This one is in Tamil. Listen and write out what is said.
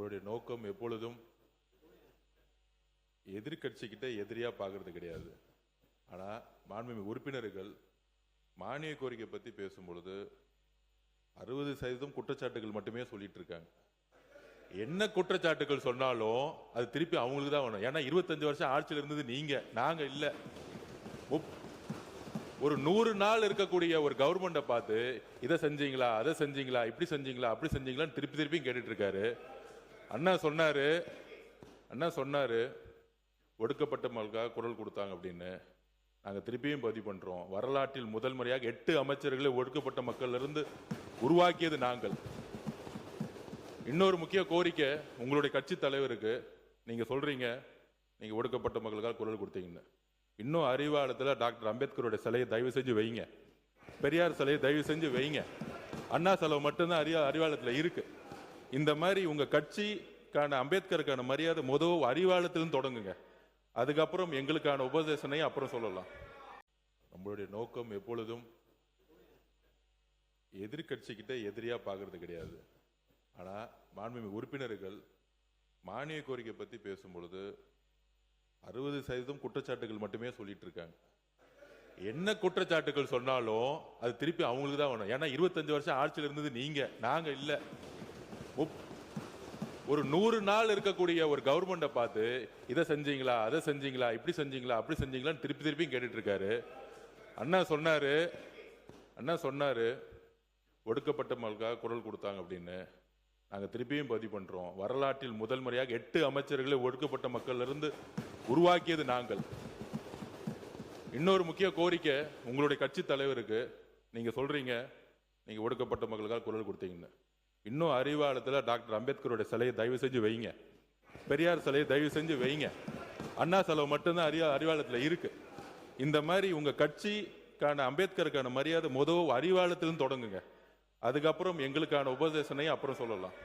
நம்மளுடைய நோக்கம் எப்பொழுதும் எதிர்கட்சிக்கிட்ட எதிரியா பார்க்கறது கிடையாது. ஆனா மாண்புமிகு உறுப்பினர்கள் மானிய கோரிக்கை பத்தி பேசும்பொழுது 60% குற்றச்சாட்டுகள் மட்டுமே சொல்லிட்டு இருக்காங்க. என்ன குற்றச்சாட்டுகள் சொன்னாலும் அது திருப்பி அவங்களுக்கு தான் வேணும். ஏன்னா 25 வருஷம் ஆட்சியில் இருந்தது நீங்க, நாங்க இல்ல. ஒரு 100 நாள் இருக்கக்கூடிய ஒரு கவர்மெண்ட்டை பார்த்து இதை செஞ்சீங்களா, அதை செஞ்சீங்களா, இப்படி செஞ்சீங்களா, அப்படி செஞ்சீங்களான்னு திருப்பி திருப்பி கேட்டுட்டு இருக்காரு. அண்ணா சொன்னாரு ஒடுக்கப்பட்ட மக்களுக்காக குரல் கொடுத்தாங்க அப்படின்னு. நாங்கள் திருப்பியும் பதிவு பண்றோம். வரலாற்றில் முதல் முறையாக 8 அமைச்சர்களை ஒடுக்கப்பட்ட மக்கள் இருந்து உருவாக்கியது நாங்கள். இன்னொரு முக்கிய கோரிக்கை உங்களுடைய கட்சி தலைவருக்கு, நீங்க சொல்றீங்க நீங்க ஒடுக்கப்பட்ட மக்களுக்காக குரல் கொடுத்தீங்கன்னு. இன்னும் அறிவாலயத்தில் டாக்டர் அம்பேத்கருடைய சிலையை தயவு செஞ்சு வைங்க, பெரியார் சிலையை தயவு செஞ்சு வைங்க. அண்ணா சிலை மட்டும்தான் அறிவாலயத்தில் இருக்கு. இந்த மாதிரி உங்க கட்சிக்கான அம்பேத்கருக்கான மரியாதை முதல் அறிவாலயத்திலும் தொடங்குங்க. அதுக்கப்புறம் எங்களுக்கான உபதேசனையும் அப்புறம் சொல்லலாம். நம்மளுடைய நோக்கம் எப்பொழுதும் எதிர்கட்சிக்கிட்ட எதிரியா பார்க்கறது கிடையாது. ஆனா மாண்புமிகு உறுப்பினர்கள் மானிய கோரிக்கை பத்தி பேசும்பொழுது 60% குற்றச்சாட்டுகள் மட்டுமே சொல்லிட்டு இருக்காங்க. என்ன குற்றச்சாட்டுகள் சொன்னாலும் அது திருப்பி அவங்களுக்கு தான் வேணும். ஏன்னா 25 வருஷம் ஆட்சியில் இருந்தது நீங்க, நாங்க இல்ல. ஒரு 100 நாள் இருக்கக்கூடிய ஒரு கவர்மெண்ட்டை பார்த்து இதை செஞ்சீங்களா, அதை செஞ்சீங்களா, இப்படி செஞ்சீங்களா, அப்படி செஞ்சீங்களான்னு திருப்பி திருப்பி கேட்டுட்டு இருக்காரு. அண்ணா சொன்னாரு ஒடுக்கப்பட்ட மக்களுக்காக குரல் கொடுத்தாங்க அப்படின்னு. நாங்கள் திருப்பியும் பதிவு பண்றோம். வரலாற்றில் முதல் முறையாக 8 அமைச்சர்களை ஒடுக்கப்பட்ட மக்கள் இருந்து உருவாக்கியது நாங்கள். இன்னொரு முக்கிய கோரிக்கை உங்களுடைய கட்சி தலைவருக்கு, நீங்க சொல்றீங்க நீங்க ஒடுக்கப்பட்ட மக்களுக்காக குரல் கொடுத்தீங்கன்னு. இன்னும் அறிவாலயத்தில் டாக்டர் அம்பேத்கருடைய சிலையை தயவு செஞ்சு வைங்க, பெரியார் சிலையை தயவு செஞ்சு வைங்க. அண்ணா சிலை மட்டும்தான் அறிவாலயத்தில் இருக்கு. இந்த மாதிரி உங்க கட்சிக்கான அம்பேத்கருக்கான மரியாதை முதல் அறிவாலயத்திலும் தொடங்குங்க. அதுக்கப்புறம் எங்களுக்கான உபதேசனையும் அப்புறம் சொல்லலாம்.